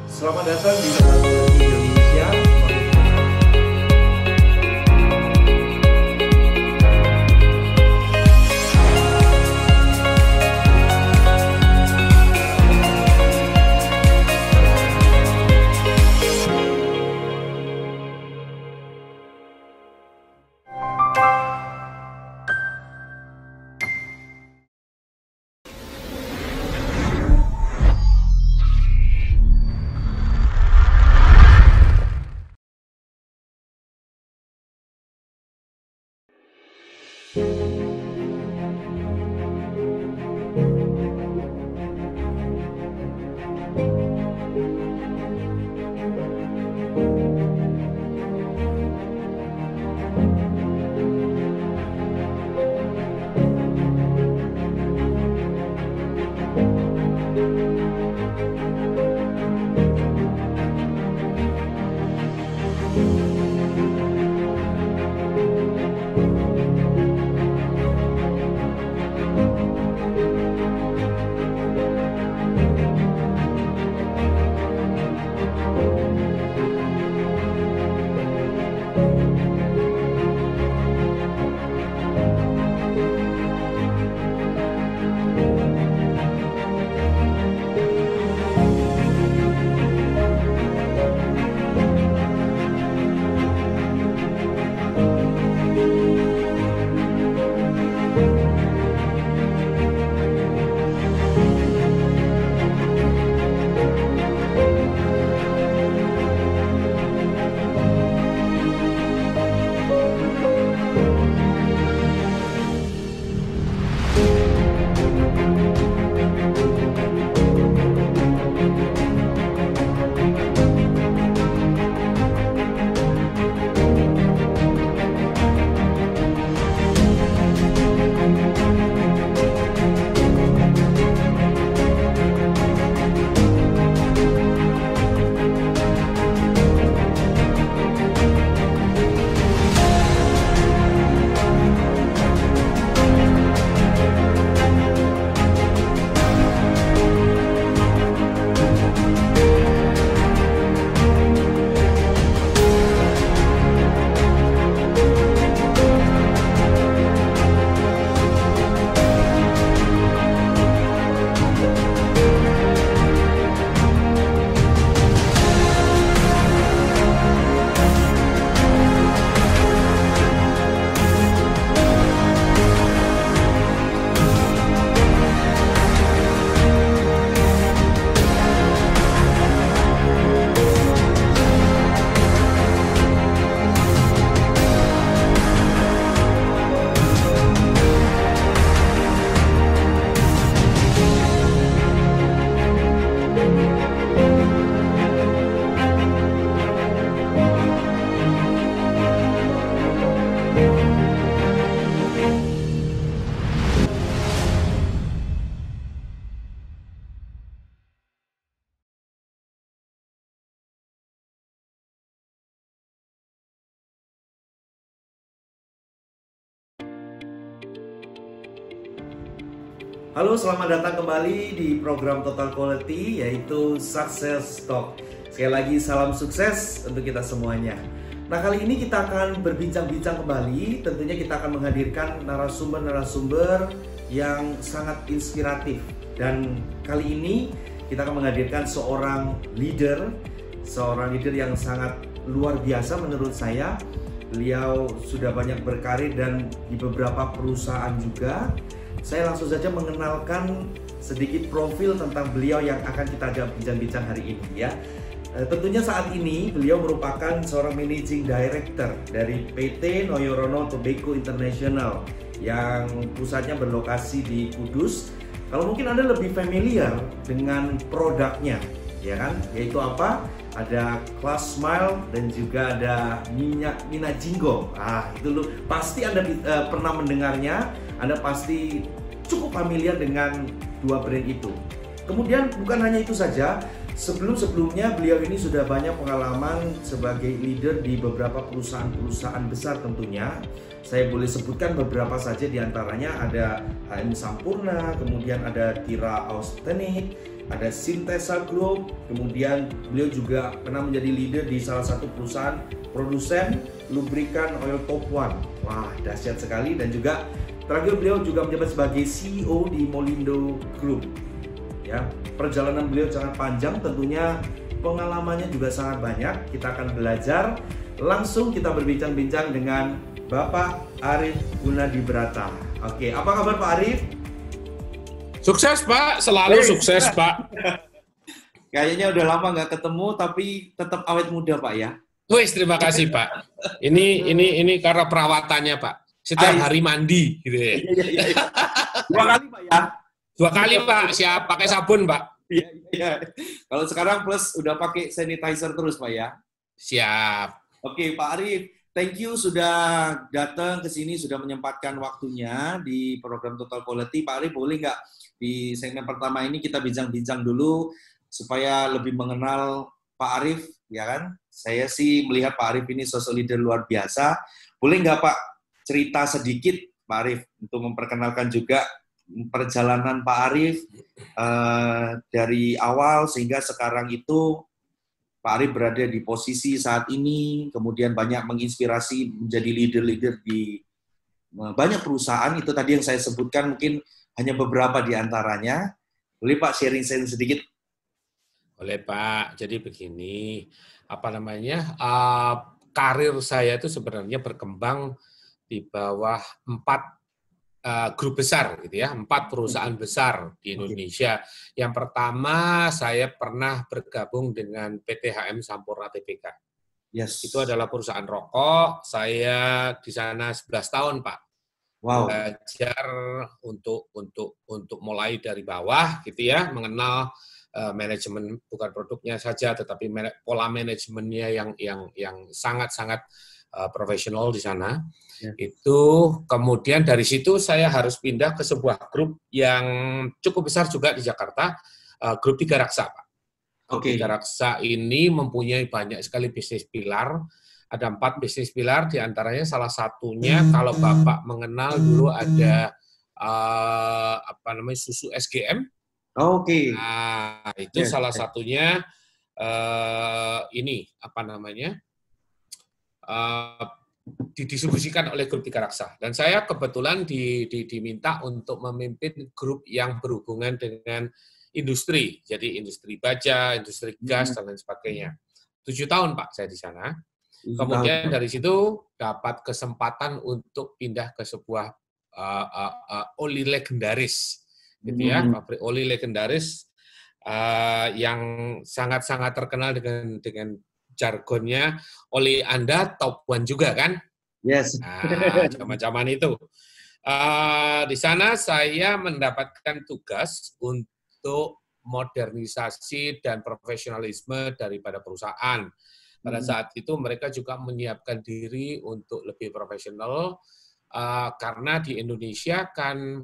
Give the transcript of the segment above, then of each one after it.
Selamat datang di Total Quality Indonesia. Halo, selamat datang kembali di program Total Quality, yaitu Success Talk. Sekali lagi salam sukses untuk kita semuanya. Nah, kali ini kita akan berbincang-bincang kembali. Tentunya kita akan menghadirkan narasumber-narasumber yang sangat inspiratif. Dan kali ini kita akan menghadirkan seorang leader yang sangat luar biasa menurut saya. Beliau sudah banyak berkarir dan di beberapa perusahaan juga. Saya langsung saja mengenalkan sedikit profil tentang beliau yang akan kita ajak bincang-bincang hari ini ya. Tentunya saat ini beliau merupakan seorang Managing Director dari PT Noyorono Tobacco International yang pusatnya berlokasi di Kudus. Kalau mungkin Anda lebih familiar dengan produknya, ya kan? Yaitu apa? Ada Class Smile dan juga ada minyak Jinggo. Itu loh, pasti Anda pernah mendengarnya. Anda pasti cukup familiar dengan dua brand itu. Kemudian bukan hanya itu saja, sebelumnya beliau ini sudah banyak pengalaman sebagai leader di beberapa perusahaan-perusahaan besar tentunya. Saya boleh sebutkan beberapa saja, diantaranya ada HM Sampurna, kemudian ada Tira Austenit, ada Sintesa Group, kemudian beliau juga pernah menjadi leader di salah satu perusahaan produsen lubrikan oil top one. Wah, dahsyat sekali. Dan juga terakhir beliau juga menjabat sebagai CEO di Molindo Group. Ya, perjalanan beliau sangat panjang, tentunya pengalamannya juga sangat banyak. Kita akan belajar. Langsung kita berbincang-bincang dengan Bapak Arief Gunadibrata. Oke, apa kabar Pak Arief? Sukses Pak, selalu sukses Pak. Kayaknya udah lama nggak ketemu, tapi tetap awet muda Pak ya. Wes, terima kasih Pak. Ini karena perawatannya Pak. Setiap hari mandi, gitu ya. Iya. 2 kali Pak ya. 2 kali Pak, siap pakai sabun Pak. Iya. Kalau sekarang plus udah pakai sanitizer terus Pak ya. Siap. Oke Pak Arief, thank you sudah datang ke sini, sudah menyempatkan waktunya di program Total Quality. Pak Arief, boleh nggak di segmen pertama ini kita bincang-bincang dulu supaya lebih mengenal Pak Arief, ya kan? Saya sih melihat Pak Arief ini sosok leader luar biasa. Boleh nggak Pak cerita sedikit Pak Arief untuk memperkenalkan juga perjalanan Pak Arief dari awal sehingga sekarang itu Pak Arief berada di posisi saat ini, kemudian banyak menginspirasi menjadi leader-leader di banyak perusahaan. Itu tadi yang saya sebutkan, mungkin hanya beberapa di antaranya. Boleh Pak sharing-sharing sedikit? Boleh Pak. Jadi begini, karir saya itu sebenarnya berkembang di bawah 4 grup besar, gitu ya, 4 perusahaan besar di Indonesia. Yang pertama, saya pernah bergabung dengan PT HM Sampurna Tbk. Yes. Itu adalah perusahaan rokok. Saya di sana 11 tahun, Pak. Wow. Belajar untuk mulai dari bawah, gitu ya, mengenal manajemen, bukan produknya saja, tetapi pola manajemennya yang sangat-sangat profesional di sana. Yeah. Itu kemudian dari situ saya harus pindah ke sebuah grup yang cukup besar juga di Jakarta, grup Tiga Raksa, Pak. Tiga Raksa ini mempunyai banyak sekali bisnis pilar. Ada 4 bisnis pilar, diantaranya salah satunya kalau Bapak mengenal dulu ada susu SGM. Nah, itu salah satunya didistribusikan oleh grup Tiga Raksa. Dan saya kebetulan diminta untuk memimpin grup yang berhubungan dengan industri. Jadi industri baja, industri gas, dan lain sebagainya. 7 tahun Pak saya di sana. Kemudian dari situ dapat kesempatan untuk pindah ke sebuah oli legendaris, gitu ya, pabrik oli legendaris yang sangat-sangat terkenal dengan jargonnya, oli Anda top one juga kan? Yes. Nah, zaman-zaman itu. Di sana saya mendapatkan tugas untuk modernisasi dan profesionalisme daripada perusahaan. Pada saat itu mereka juga menyiapkan diri untuk lebih profesional, karena di Indonesia kan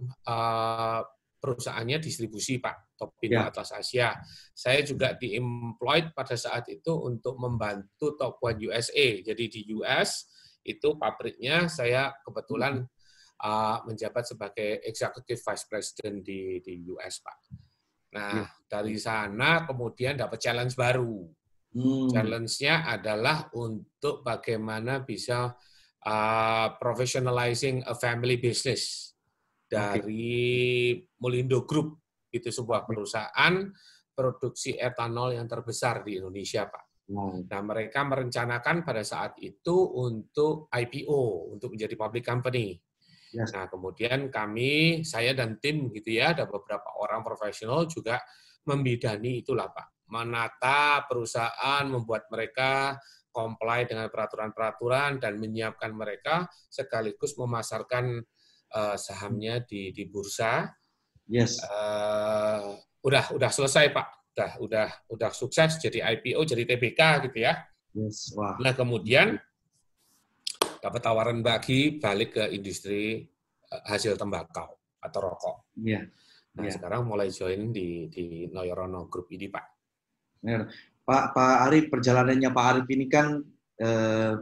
perusahaannya distribusi Pak, top Indo Atlas Asia. Saya juga di-employed pada saat itu untuk membantu Top One USA. Jadi di US itu pabriknya saya kebetulan menjabat sebagai Executive Vice President di US Pak. Nah, dari sana kemudian dapat challenge baru. Challenge-nya adalah untuk bagaimana bisa professionalizing a family business dari Molindo Group. Itu sebuah perusahaan produksi etanol yang terbesar di Indonesia, Pak. Nah, mereka merencanakan pada saat itu untuk IPO, untuk menjadi public company. Nah, kemudian saya dan tim gitu ya, ada beberapa orang profesional juga membidani itulah, Pak. Menata perusahaan, membuat mereka comply dengan peraturan-peraturan dan menyiapkan mereka sekaligus memasarkan sahamnya di bursa. Yes. Udah selesai Pak. Udah sukses jadi IPO, jadi TBK gitu ya. Yes. Wah. Nah, kemudian dapat tawaran balik ke industri hasil tembakau atau rokok. Iya. Nah, sekarang mulai join di Noyorono Group ini, Pak. Benar. Pak Arief, perjalanannya Pak Arief ini kan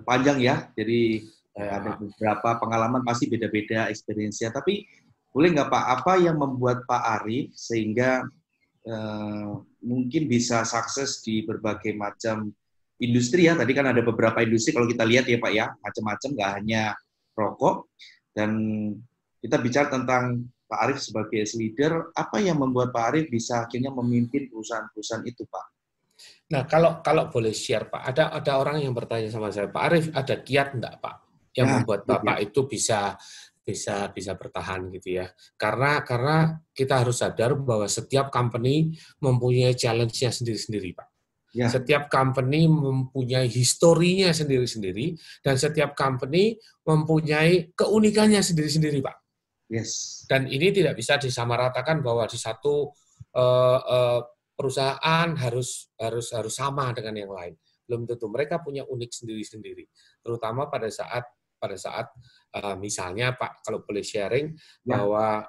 panjang ya. Jadi ada beberapa pengalaman, pasti beda-beda experience-nya. Tapi boleh nggak Pak, apa yang membuat Pak Arief sehingga mungkin bisa sukses di berbagai macam industri ya. Tadi kan ada beberapa industri kalau kita lihat ya Pak ya, macam-macam, nggak hanya rokok. Dan kita bicara tentang Pak Arief sebagai leader, apa yang membuat Pak Arief bisa akhirnya memimpin perusahaan-perusahaan itu Pak? Nah, kalau boleh share Pak, ada orang yang bertanya sama saya, Pak Arief, ada kiat enggak Pak yang Ya, membuat Bapak itu bisa bertahan gitu ya? Karena kita harus sadar bahwa setiap company mempunyai challenge-nya sendiri-sendiri Pak. ya. Setiap company mempunyai historinya sendiri-sendiri, dan setiap company mempunyai keunikannya sendiri-sendiri Pak. Yes. Dan ini tidak bisa disamaratakan bahwa di satu perusahaan harus sama dengan yang lain. Belum tentu, mereka punya unik sendiri-sendiri. Terutama pada saat misalnya Pak, kalau boleh sharing, bahwa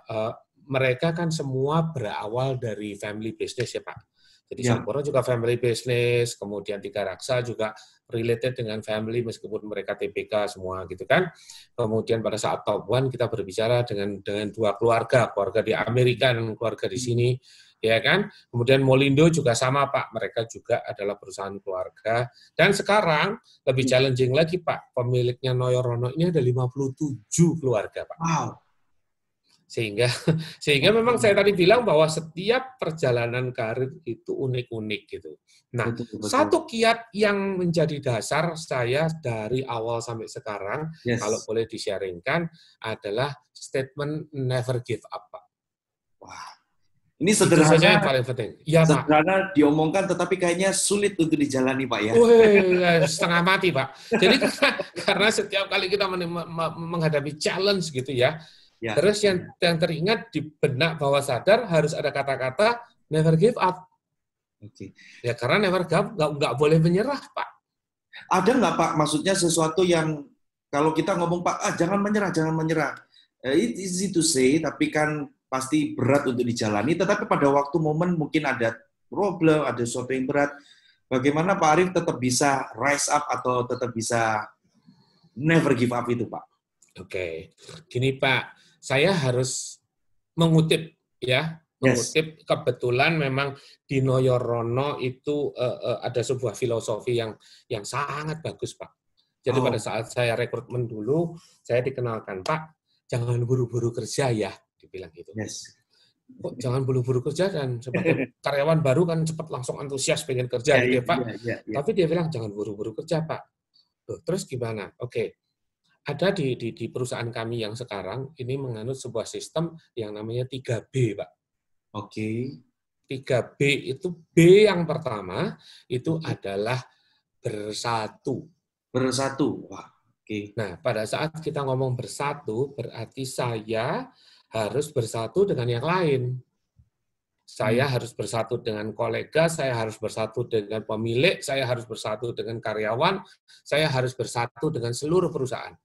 mereka kan semua berawal dari family business ya Pak. Jadi Sampurna juga family business, kemudian Tiga Raksa juga related dengan family meskipun mereka TBK semua gitu kan. Kemudian pada saat Top One kita berbicara dengan dua keluarga di Amerika dan keluarga di sini, ya kan. Kemudian Molindo juga sama Pak, mereka juga adalah perusahaan keluarga. Dan sekarang lebih challenging lagi Pak, pemiliknya Noyo Rono ini ada 57 keluarga Pak. Wow. Sehingga memang saya tadi bilang bahwa setiap perjalanan karir itu unik-unik gitu. Nah, betul. Satu kiat yang menjadi dasar saya dari awal sampai sekarang, kalau boleh di-sharingkan, adalah statement never give up, Pak. Wah, ini sederhana. Itu saja yang paling penting. Ya, sederhana Pak. Diomongkan, tetapi kayaknya sulit untuk dijalani, Pak ya. Setengah mati, Pak. Jadi karena setiap kali kita menghadapi challenge gitu ya. Terus yang teringat di benak bawah sadar harus ada kata-kata never give up. Ya karena never give up nggak boleh menyerah Pak. Ada nggak Pak maksudnya sesuatu yang kalau kita ngomong Pak jangan menyerah. It's easy to say tapi kan pasti berat untuk dijalani. Tetapi pada waktu momen mungkin ada problem, ada sesuatu yang berat. Bagaimana Pak Arief tetap bisa rise up atau tetap bisa never give up itu Pak? Oke, gini Pak. Saya harus mengutip kebetulan memang di Noyo Rono itu ada sebuah filosofi yang sangat bagus Pak. Jadi pada saat saya rekrutmen dulu, saya dikenalkan Pak, jangan buru-buru kerja ya, dibilang gitu. Kok jangan buru-buru kerja, dan sebagai karyawan baru kan cepat langsung antusias pengen kerja gitu ya Pak. Tapi dia bilang jangan buru-buru kerja Pak. Terus gimana? Oke. Ada di perusahaan kami yang sekarang ini menganut sebuah sistem yang namanya 3B, Pak. 3B itu B yang pertama itu adalah bersatu. Bersatu. Wah. Nah, pada saat kita ngomong bersatu berarti saya harus bersatu dengan yang lain. Saya harus bersatu dengan kolega, saya harus bersatu dengan pemilik, saya harus bersatu dengan karyawan, saya harus bersatu dengan seluruh perusahaan.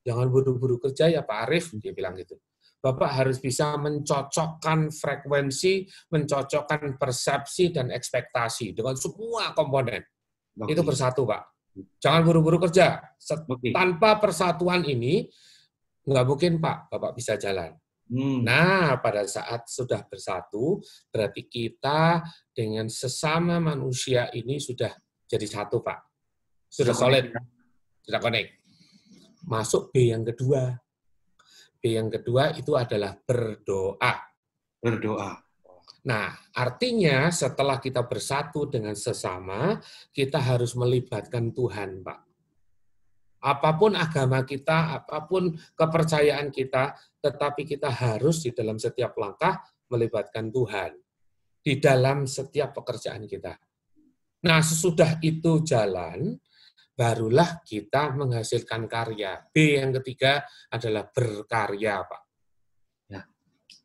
Jangan buru-buru kerja ya Pak Arief, dia bilang gitu. Bapak harus bisa mencocokkan frekuensi, mencocokkan persepsi dan ekspektasi dengan semua komponen. Itu bersatu Pak. Jangan buru-buru kerja. Tanpa persatuan ini, nggak mungkin Pak, Bapak bisa jalan. Nah, pada saat sudah bersatu, berarti kita dengan sesama manusia ini sudah jadi satu Pak. Sudah solid, sudah connect. Masuk B yang kedua. B yang kedua itu adalah berdoa. Berdoa. Nah, artinya setelah kita bersatu dengan sesama, kita harus melibatkan Tuhan, Pak. Apapun agama kita, apapun kepercayaan kita, tetapi kita harus di dalam setiap langkah melibatkan Tuhan. Di dalam setiap pekerjaan kita. Nah, sesudah itu jalan, barulah kita menghasilkan karya. B yang ketiga adalah berkarya, Pak.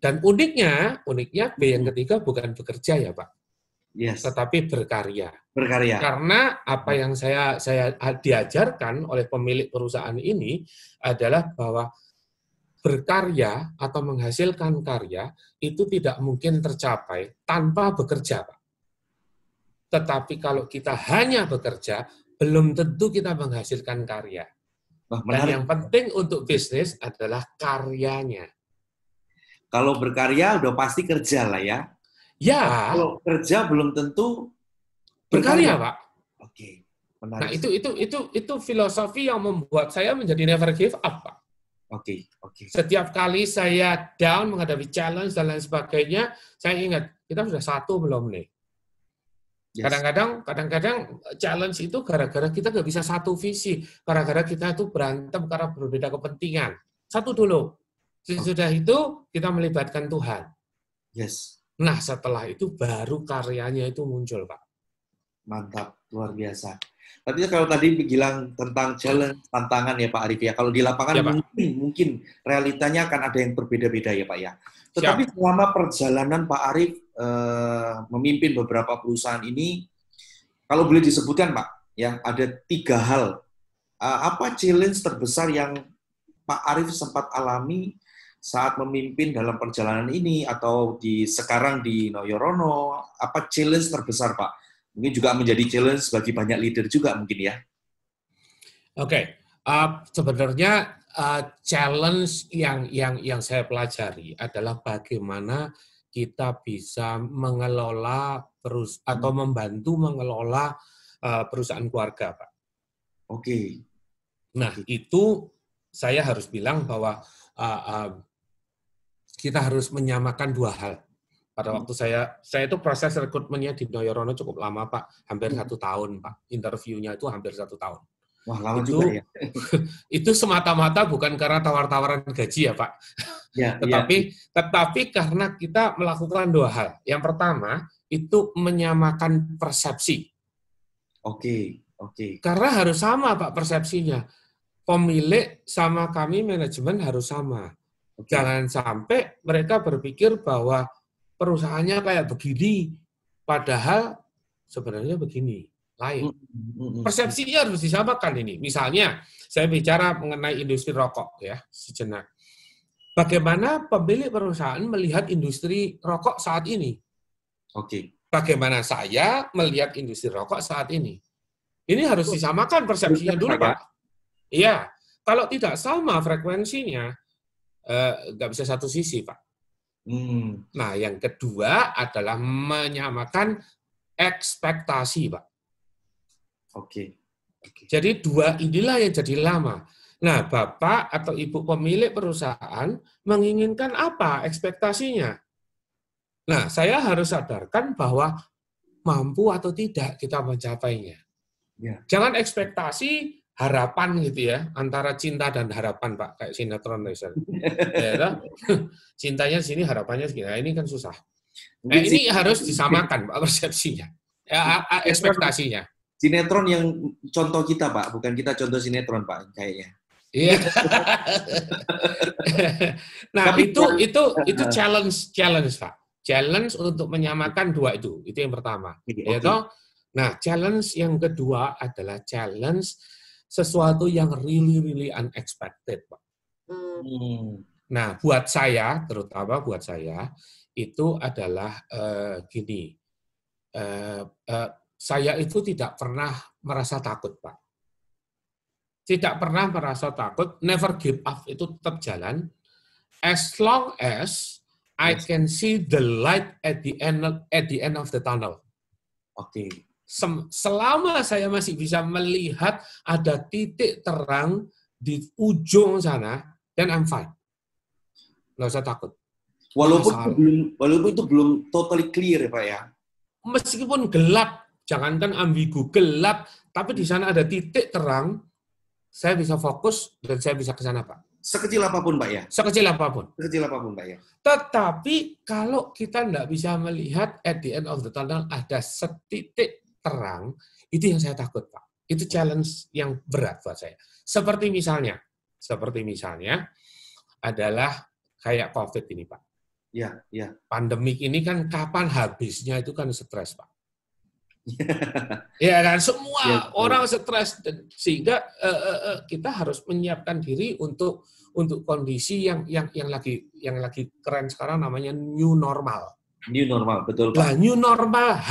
Dan uniknya B yang ketiga bukan bekerja ya, Pak. Tetapi berkarya. Karena apa yang saya diajarkan oleh pemilik perusahaan ini adalah bahwa berkarya atau menghasilkan karya itu tidak mungkin tercapai tanpa bekerja, Pak. Tetapi kalau kita hanya bekerja, belum tentu kita menghasilkan karya. Dan yang penting untuk bisnis adalah karyanya. Kalau berkarya udah pasti kerja lah ya. Ya, Kalau kerja belum tentu berkarya, Pak. Oke, Nah, menarik. itu filosofi yang membuat saya menjadi never give up, Pak. Oke. Setiap kali saya down menghadapi challenge dan lain sebagainya, saya ingat, kita sudah satu belum nih? Yes. Kadang-kadang challenge itu gara-gara kita nggak bisa satu visi, gara-gara kita itu berantem karena berbeda kepentingan. Satu dulu. Sesudah itu kita melibatkan Tuhan. Yes. Nah, setelah itu baru karyanya itu muncul, Pak. Mantap, luar biasa. Tapi kalau tadi bilang tentang challenge, tantangan ya Pak Arif ya, kalau di lapangan Ya, Pak. mungkin realitanya akan ada yang berbeda-beda ya Pak ya. Tetapi Siap. selama perjalanan Pak Arif memimpin beberapa perusahaan ini, kalau boleh disebutkan Pak, ya ada 3 hal. Apa challenge terbesar yang Pak Arif sempat alami saat memimpin dalam perjalanan ini atau sekarang di Noyorono? Apa challenge terbesar Pak? Mungkin juga menjadi challenge bagi banyak leader juga mungkin ya. Oke. Sebenarnya challenge yang saya pelajari adalah bagaimana kita bisa mengelola atau membantu mengelola perusahaan keluarga, Pak. Oke. Nah, itu saya harus bilang bahwa kita harus menyamakan 2 hal. Pada waktu saya itu proses rekrutmennya di Noyorono cukup lama, Pak. Hampir 1 tahun, Pak. Interviewnya itu hampir 1 tahun. Wah, lama juga ya. Itu semata-mata bukan karena tawar-tawaran gaji ya, Pak. Ya, tetapi karena kita melakukan 2 hal. Yang pertama, itu menyamakan persepsi. Oke. Karena harus sama, Pak, persepsinya. Pemilik sama kami manajemen harus sama. Jangan sampai mereka berpikir bahwa perusahaannya kayak begini, padahal sebenarnya begini, lain. Persepsinya harus disamakan ini. Misalnya, saya bicara mengenai industri rokok ya, sejenak. Bagaimana pemilik perusahaan melihat industri rokok saat ini? Oke. Bagaimana saya melihat industri rokok saat ini? Ini harus disamakan persepsinya dulu, Pak. Iya, kalau tidak sama frekuensinya, nggak bisa satu sisi, Pak. Nah, yang kedua adalah menyamakan ekspektasi, Pak. Oke. Jadi 2 inilah yang jadi lama. Nah, Bapak atau Ibu pemilik perusahaan menginginkan apa ekspektasinya? Nah, saya harus sadarkan bahwa mampu atau tidak kita mencapainya. Ya. Jangan ekspektasi harapan gitu ya, antara cinta dan harapan, Pak, kayak sinetron ya, cintanya di sini, harapannya segini. Nah, ini kan susah. Nah, ini harus disamakan, Pak, persepsinya, ekspektasinya. Sinetron yang contoh kita, Pak, bukan kita contoh sinetron, Pak, kayaknya. Iya. Nah, itu challenge, Pak. Challenge untuk menyamakan 2 itu yang pertama. Ya toh? Nah, challenge yang kedua adalah challenge sesuatu yang really unexpected, Pak. Nah, buat saya, terutama buat saya, itu adalah gini. Saya itu tidak pernah merasa takut, Pak. Tidak pernah merasa takut, never give up, itu tetap jalan. As long as I can see the light at the end of the tunnel. Oke. Selama saya masih bisa melihat ada titik terang di ujung sana, then I'm fine. Nggak usah takut. Walaupun itu belum totally clear ya Pak ya? Meskipun gelap, jangankan ambigu, gelap, tapi di sana ada titik terang, saya bisa fokus dan saya bisa ke sana, Pak. Sekecil apapun, Pak ya? Sekecil apapun. Sekecil apapun, Pak ya? Tetapi kalau kita nggak bisa melihat at the end of the tunnel ada setitik terang, itu yang saya takut, Pak. Itu challenge yang berat buat saya. Seperti misalnya adalah kayak COVID ini, Pak. Iya. Pandemik ini kan kapan habisnya itu kan stres, Pak. Ya kan, semua orang stres, sehingga kita harus menyiapkan diri untuk kondisi yang lagi keren sekarang namanya new normal. New normal, betul Pak. Nah, new normal,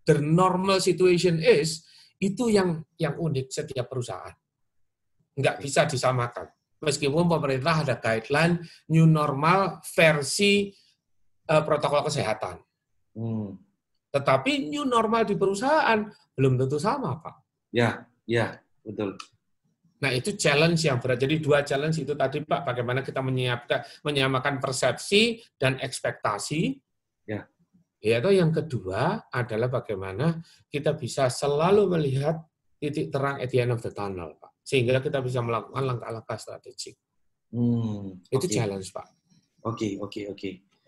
the normal situation is, itu yang unik setiap perusahaan. Nggak bisa disamakan. Meskipun pemerintah ada guideline new normal versi protokol kesehatan. Hmm. Tetapi new normal di perusahaan belum tentu sama, Pak. Ya, betul. Nah, itu challenge yang berat. Jadi 2 challenge itu tadi, Pak, bagaimana kita menyamakan persepsi dan ekspektasi. Ya. Yaitu yang kedua adalah bagaimana kita bisa selalu melihat titik terang at the end of the tunnel, Pak. Sehingga kita bisa melakukan langkah-langkah strategik. Itu challenge, Pak. Oke.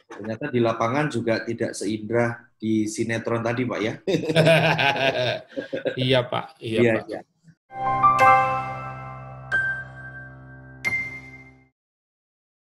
Ternyata di lapangan juga tidak seindah di sinetron tadi, Pak, ya? Iya, Pak. Iya.